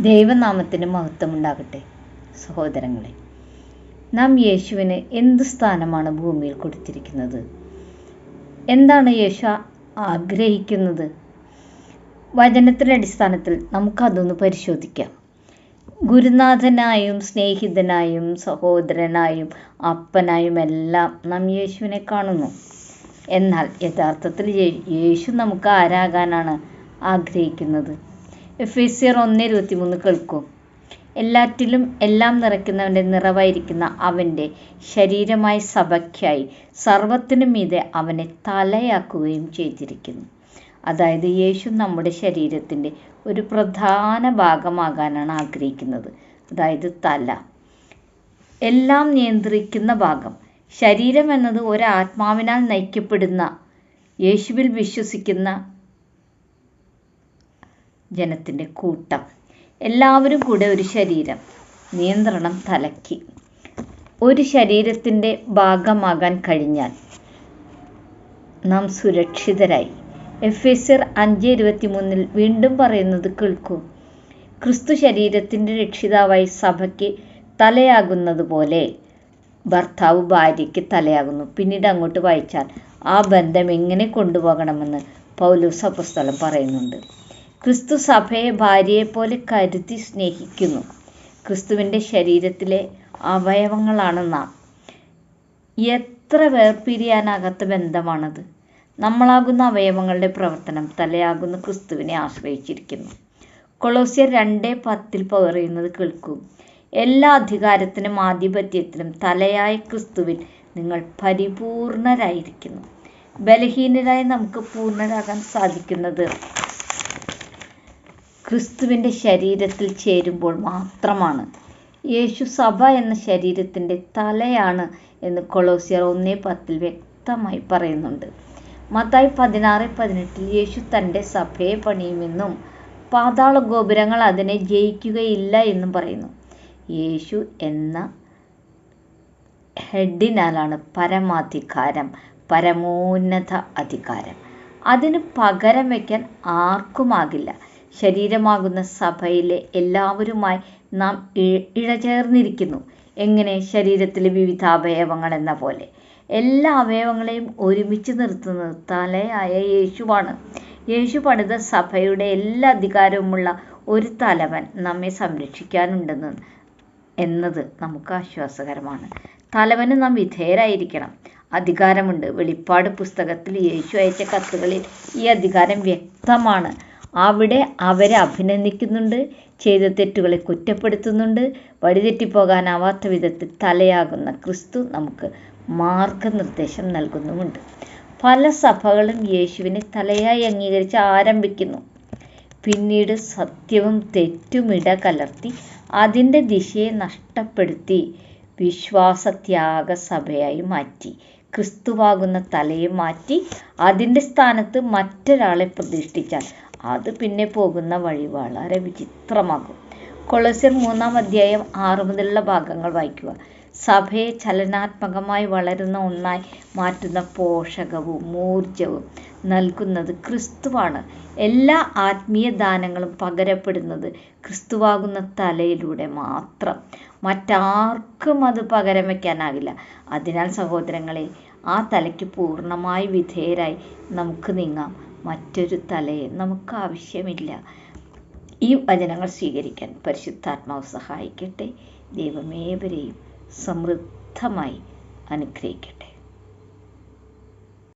ദൈവനാമത്തിന് മഹത്വമുണ്ടാകട്ടെ. സഹോദരങ്ങളെ, നാം യേശുവിന് എന്ത് സ്ഥാനമാണ് ഭൂമിയിൽ കൊടുത്തിരിക്കുന്നത്? എന്താണ് യേശു ആഗ്രഹിക്കുന്നത്? വചനത്തിൻ്റെ അടിസ്ഥാനത്തിൽ നമുക്കതൊന്ന് പരിശോധിക്കാം. ഗുരുനാഥനായും സ്നേഹിതനായും സഹോദരനായും അപ്പനായും എല്ലാം നാം യേശുവിനെ കാണുന്നു. എന്നാൽ യഥാർത്ഥത്തിൽ യേശു നമുക്ക് ആരാകാനാണ് ആഗ്രഹിക്കുന്നത്? എഫേസ്യർ 1:23 കേൾക്കൂ. എല്ലാറ്റിലും എല്ലാം നിറയ്ക്കുന്നവൻ്റെ നിറവായിരിക്കുന്ന അവൻ്റെ ശരീരമായ സഭയ്ക്കായി സർവത്തിനും മീതെ അവനെ തലയാക്കുകയും ചെയ്തിരിക്കുന്നു. അതായത് യേശു നമ്മുടെ ശരീരത്തിൻ്റെ ഒരു പ്രധാന ഭാഗമാകാനാണ് ആഗ്രഹിക്കുന്നത്. അതായത് തല, എല്ലാം നിയന്ത്രിക്കുന്ന ഭാഗം. ശരീരം എന്നത് ഒരാത്മാവിനാൽ നയിക്കപ്പെടുന്ന, യേശുവിൽ വിശ്വസിക്കുന്ന ജനത്തിൻ്റെ കൂട്ടം. എല്ലാവരും കൂടെ ഒരു ശരീരം. നിയന്ത്രണം തലയ്ക്ക്. ഒരു ശരീരത്തിൻ്റെ ഭാഗമാകാൻ കഴിഞ്ഞാൽ നാം സുരക്ഷിതരായി. എഫേസ്യർ 5:23 വീണ്ടും പറയുന്നത് കേൾക്കൂ. ക്രിസ്തു ശരീരത്തിൻ്റെ രക്ഷിതാവായി സഭയ്ക്ക് തലയാകുന്നത് പോലെ ഭർത്താവ് ഭാര്യയ്ക്ക് തലയാകുന്നു. പിന്നീട് അങ്ങോട്ട് വായിച്ചാൽ ആ ബന്ധം എങ്ങനെ കൊണ്ടുപോകണമെന്ന് പൗലോസ് അപ്പോസ്തലൻ പറയുന്നുണ്ട്. ക്രിസ്തു സഭയെ ഭാര്യയെപ്പോലെ കരുതി സ്നേഹിക്കുന്നു. ക്രിസ്തുവിൻ്റെ ശരീരത്തിലെ അവയവങ്ങളാണ് നാം. എത്ര വേർപിരിയാനാകാത്ത ബന്ധമാണത്. നമ്മളാകുന്ന അവയവങ്ങളുടെ പ്രവർത്തനം തലയാകുന്ന ക്രിസ്തുവിനെ ആശ്രയിച്ചിരിക്കുന്നു. കൊളോസ്യർ 2:10 പറയുന്നത് കേൾക്കൂ. എല്ലാ അധികാരത്തിനും ആധിപത്യത്തിനും തലയായ ക്രിസ്തുവിൽ നിങ്ങൾ പരിപൂർണരായിരിക്കുന്നു. ബലഹീനരായ നമുക്ക് പൂർണ്ണരാകാൻ സാധിക്കുന്നത് ക്രിസ്തുവിൻ്റെ ശരീരത്തിൽ ചേരുമ്പോൾ മാത്രമാണ്. യേശു സഭ എന്ന ശരീരത്തിൻ്റെ തലയാണ് എന്ന് കൊളോസ്യർ 1:10 വ്യക്തമായി പറയുന്നുണ്ട്. മത്തായി 16:18 യേശു തൻ്റെ സഭയെ പണിയുമെന്നും പാതാള ഗോപുരങ്ങൾ അതിനെ ജയിക്കുകയില്ല എന്നും പറയുന്നു. യേശു എന്ന ഹെഡിനാലാണ് പരമാധികാരം, പരമോന്നത അധികാരം. അതിന് പകരം വയ്ക്കാൻ ആർക്കുമാകില്ല. ശരീരമാകുന്ന സഭയിലെ എല്ലാവരുമായി നാം ഇഴചേർന്നിരിക്കുന്നു. എങ്ങനെ? ശരീരത്തിലെ വിവിധ അവയവങ്ങൾ എന്ന പോലെ. എല്ലാ അവയവങ്ങളെയും ഒരുമിച്ച് നിർത്തുന്നത് തലയായ യേശുവാണ്. യേശു പണിത സഭയുടെ എല്ലാ അധികാരവുമുള്ള ഒരു തലവൻ നമ്മെ സംരക്ഷിക്കാനുണ്ടെന്ന് എന്നത് നമുക്ക് ആശ്വാസകരമാണ്. തലവന് നാം വിധേയരായിരിക്കണം. അധികാരമുണ്ട്. വെളിപ്പാട് പുസ്തകത്തിൽ യേശു അയച്ച കത്തുകളിൽ ഈ അധികാരം വ്യക്തമാണ്. അവിടെ അവരെ അഭിനന്ദിക്കുന്നുണ്ട്, ചെയ്ത തെറ്റുകളെ കുറ്റപ്പെടുത്തുന്നുണ്ട്. വഴിതെറ്റിപ്പോകാനാവാത്ത വിധത്തിൽ തലയാകുന്ന ക്രിസ്തു നമുക്ക് മാർഗനിർദ്ദേശം നൽകുന്നുമുണ്ട്. പല സഭകളും യേശുവിനെ തലയായി അംഗീകരിച്ച് ആരംഭിക്കുന്നു. പിന്നീട് സത്യവും തെറ്റും ഇടകലർത്തി അതിൻ്റെ ദിശയെ നഷ്ടപ്പെടുത്തി വിശ്വാസത്യാഗ സഭയായി മാറ്റി. ക്രിസ്തുവാകുന്ന തലയെ മാറ്റി അതിൻ്റെ സ്ഥാനത്ത് മറ്റൊരാളെ പ്രതിഷ്ഠിച്ചാൽ അത് പിന്നെ പോകുന്ന വഴി വളരെ വിചിത്രമാകും. കൊളോസ്യർ 3:6 മുതലുള്ള ഭാഗങ്ങൾ വായിക്കുക. സഭയെ ചലനാത്മകമായി വളരുന്ന ഒന്നായി മാറ്റുന്ന പോഷകവും ഊർജവും നൽകുന്നത് ക്രിസ്തുവാണ്. എല്ലാ ആത്മീയ ദാനങ്ങളും പകരപ്പെടുന്നത് ക്രിസ്തുവാകുന്ന തലയിലൂടെ മാത്രം. മറ്റാർക്കും അത് പകരം വയ്ക്കാനാകില്ല. അതിനാൽ സഹോദരങ്ങളെ, ആ തലയ്ക്ക് പൂർണ്ണമായി വിധേയരായി നമുക്ക് നീങ്ങാം. മറ്റൊരു തലയെ നമുക്ക് ആവശ്യമില്ല. ഈ വചനങ്ങൾ സ്വീകരിക്കാൻ പരിശുദ്ധാത്മാവ് സഹായിക്കട്ടെ. ദൈവമേവരെയും സമൃദ്ധമായി അനുഗ്രഹിക്കട്ടെ.